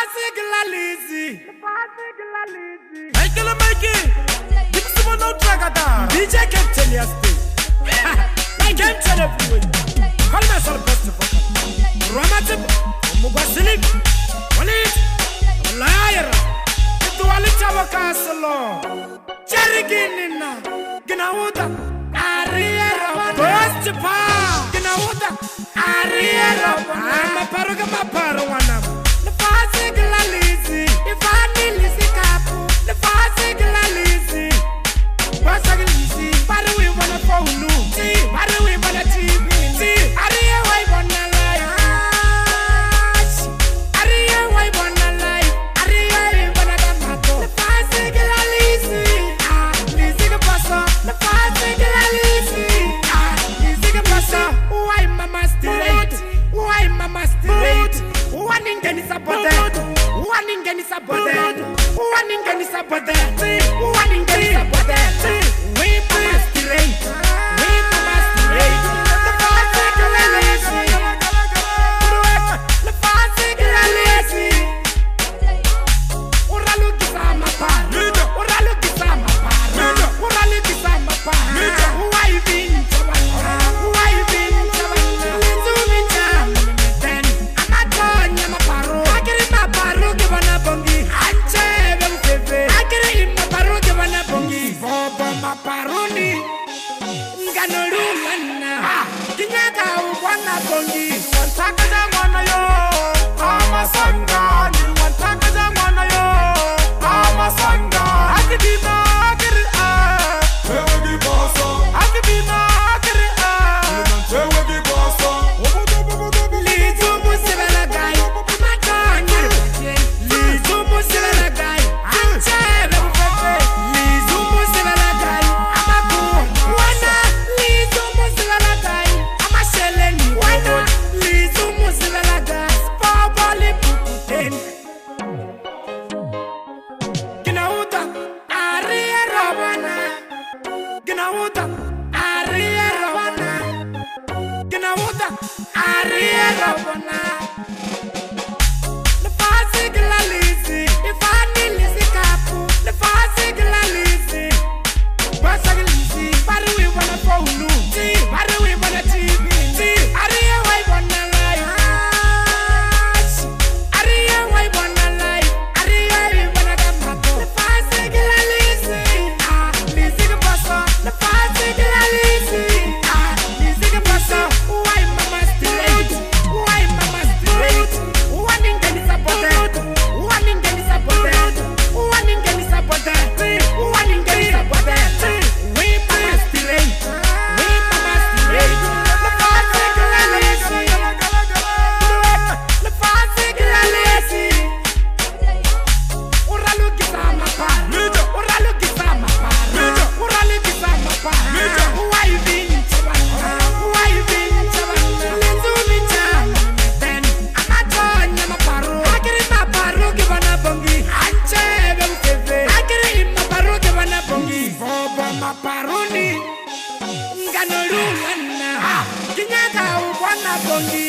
Lefase Lizzy. MIKELMIKE. Give someone no track down. DJ can tell you stay. I can't tell everyone. Call myself best of all. Waretsebamoss. Mugwasili. Walit. Liar. Itu walichawa kasalo. Chariginina. Ginauta. Ariera. Best pa. Ginauta. Ariera. Amaparuga maparuana. Lefase Lizzy. If I need Lizzy kapu. Lefase Lizzy. What's a Lizzy? Why do we wanna follow? Why do we wanna TV? Ariera, why wanna lie? Ariera, why wanna lie? Ariera, wanna damato. Lefase Lizzy. Lizzy ka pasa. Lefase Lizzy. Lizzy ka pasa. Why mama still late? Why mama still late? One ingeni sabote. One ingeni sabote. One ingeni sabote. One ingeni sabote. We mama still late. We mama still late. Lefase Lizzy. Lefase Lizzy. Uralu kisama par. Uralu kisama par. Uralu kisama par. Why been chabana? Why been chabana? Zumi jam. Then amatonya maparo. Akiri maparo ke bana bongi. Anche bemfefe. Akiri maparo ke bana bongi. Bobo maparoni. Nganolumana. Kinyaka wana bongi. Wantaka jangwana yo. Amasanga. Wantaka jangwana yo. Amasanga. Akibima akiri ah. Ewe boso. Akibima akiri ah. Ewe boso. Lizzy musibela gai. Amatanya. Lizzy musibela gai. Anchebe mfefe. Lizzy musibela gai. Amaku. Wana. Lizzy musibela gai. Amasheleni. Wana. Lizzy musibela gai. Spabali pukuten. Ginauta. Ariera wana. Ginauta. Ariera wana. Ginauta. Ariera wana. Lefase Lizzy. If I need Lizzy kapu. Lefase Lizzy. What's a Lizzy? Why do we wanna follow? Why do we wanna TV? Ariera, why wanna lie? Ariera, why wanna lie? Ariera, wanna damato. Lefase Lizzy. Lizzy ka pasa. Lefase Lizzy. Lizzy ka pasa. Why mama still late? Why mama still late? One ingeni sabote. One ingeni sabote. One ingeni sabote. One ingeni sabote. We mama still late. We mama still late. Lefase Lizzy. Lefase Lizzy. Uralu kisama par. Uralu kisama par. Uralu kisama par. Why you been chabana? Why you been chabana? Zumi jam. Then amatonya maparo. Akiri maparo ke bana bongi. Anchebe mfefe. Akiri maparo ke bana bongi. Bobo maparoni. Nganolumana. Kinyaka wana bongi.